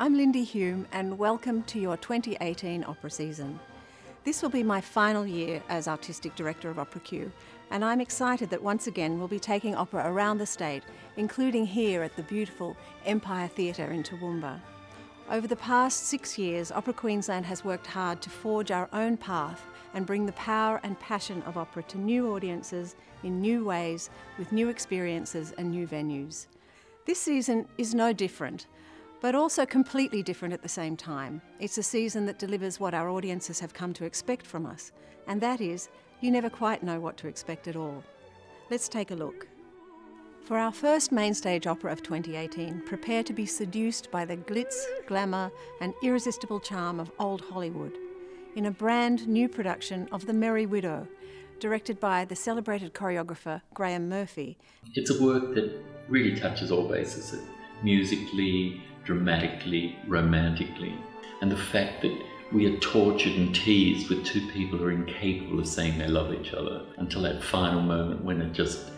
I'm Lindy Hume and welcome to your 2018 opera season. This will be my final year as Artistic Director of OperaQ, and I'm excited that once again we'll be taking opera around the state, including here at the beautiful Empire Theatre in Toowoomba. Over the past 6 years, Opera Queensland has worked hard to forge our own path and bring the power and passion of opera to new audiences in new ways, with new experiences and new venues. This season is no different, but also completely different at the same time. It's a season that delivers what our audiences have come to expect from us, and that is, you never quite know what to expect at all. Let's take a look. For our first mainstage opera of 2018, prepare to be seduced by the glitz, glamour and irresistible charm of old Hollywood in a brand new production of The Merry Widow, directed by the celebrated choreographer Graham Murphy. It's a work that really touches all bases, musically, dramatically, romantically, and the fact that we are tortured and teased with two people who are incapable of saying they love each other until that final moment when it just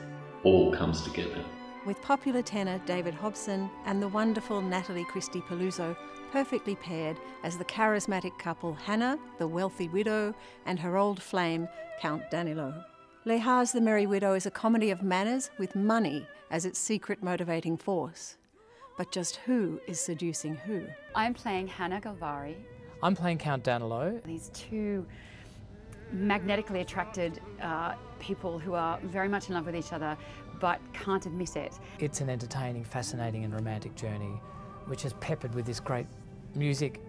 all comes together. With popular tenor David Hobson and the wonderful Natalie Christie-Peluso perfectly paired as the charismatic couple Hannah, the wealthy widow, and her old flame, Count Danilo. Lehar's The Merry Widow is a comedy of manners with money as its secret motivating force. But just who is seducing who? I'm playing Hannah Galvari. I'm playing Count Danilo. These two magnetically attracted people who are very much in love with each other but can't admit it. It's an entertaining, fascinating and romantic journey which is peppered with this great music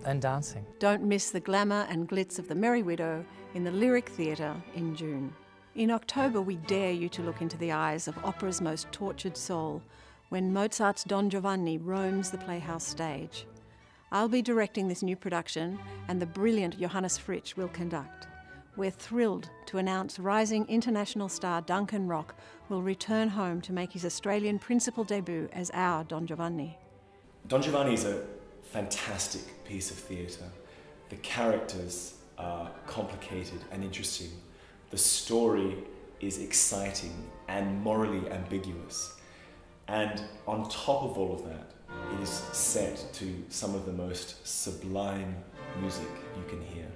and dancing. Don't miss the glamour and glitz of The Merry Widow in the Lyric Theatre in June. In October, we dare you to look into the eyes of opera's most tortured soul when Mozart's Don Giovanni roams the Playhouse stage. I'll be directing this new production and the brilliant Johannes Fritsch will conduct. We're thrilled to announce rising international star Duncan Rock will return home to make his Australian principal debut as our Don Giovanni. Don Giovanni is a fantastic piece of theatre. The characters are complicated and interesting. The story is exciting and morally ambiguous. And on top of all of that, it is set to some of the most sublime music you can hear.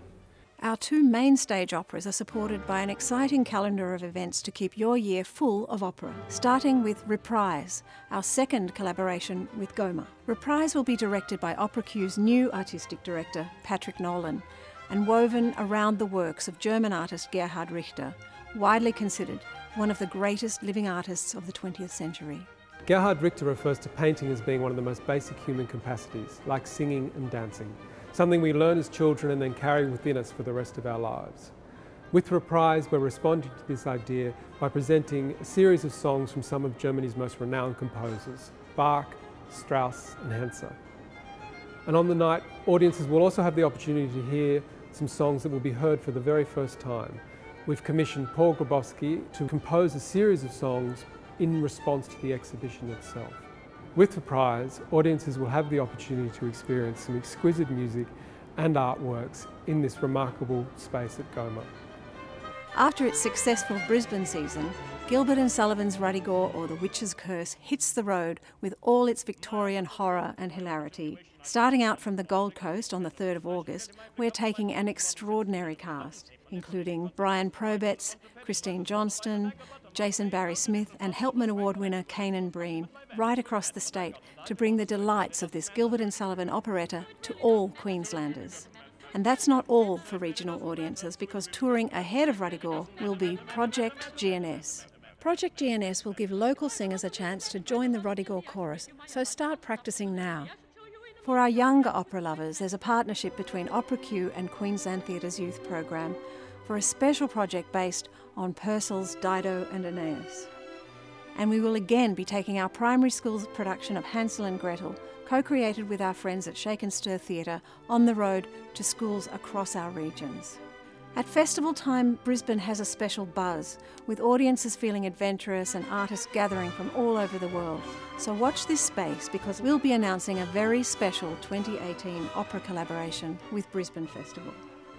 Our two main stage operas are supported by an exciting calendar of events to keep your year full of opera, starting with Reprise, our second collaboration with Goma. Reprise will be directed by OperaQ's new artistic director, Patrick Nolan, and woven around the works of German artist Gerhard Richter, widely considered one of the greatest living artists of the 20th century. Gerhard Richter refers to painting as being one of the most basic human capacities, like singing and dancing, something we learn as children and then carry within us for the rest of our lives. With Reprise, we're responding to this idea by presenting a series of songs from some of Germany's most renowned composers, Bach, Strauss and Henze. And on the night, audiences will also have the opportunity to hear some songs that will be heard for the very first time. We've commissioned Paul Grabowski to compose a series of songs in response to the exhibition itself. With Reprise, audiences will have the opportunity to experience some exquisite music and artworks in this remarkable space at Goma. After its successful Brisbane season, Gilbert and Sullivan's Ruddigore or The Witch's Curse hits the road with all its Victorian horror and hilarity. Starting out from the Gold Coast on the 3rd of August, we're taking an extraordinary cast, including Brian Probetz, Christine Johnston, Jason Barry Smith and Helpman Award winner Kanan Breen, right across the state to bring the delights of this Gilbert and Sullivan operetta to all Queenslanders. And that's not all for regional audiences, because touring ahead of Ruddigore will be Project GNS. Project GNS will give local singers a chance to join the Ruddigore chorus, so start practicing now. For our younger opera lovers, there's a partnership between OperaQ and Queensland Theatre's youth program for a special project based on Purcell's Dido and Aeneas. And we will again be taking our primary school's production of Hansel and Gretel, co-created with our friends at Shake and Stir Theatre, on the road to schools across our regions. At festival time, Brisbane has a special buzz, with audiences feeling adventurous and artists gathering from all over the world. So watch this space, because we'll be announcing a very special 2018 opera collaboration with Brisbane Festival.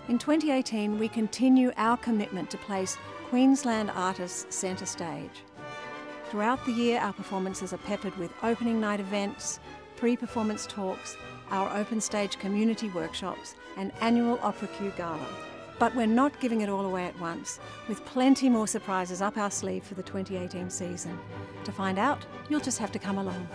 In 2018, we continue our commitment to place Queensland artists centre stage. Throughout the year, our performances are peppered with opening night events, pre-performance talks our open stage community workshops and annual OperaQ Gala. But we're not giving it all away at once, with plenty more surprises up our sleeve for the 2018 season. To find out, you'll just have to come along.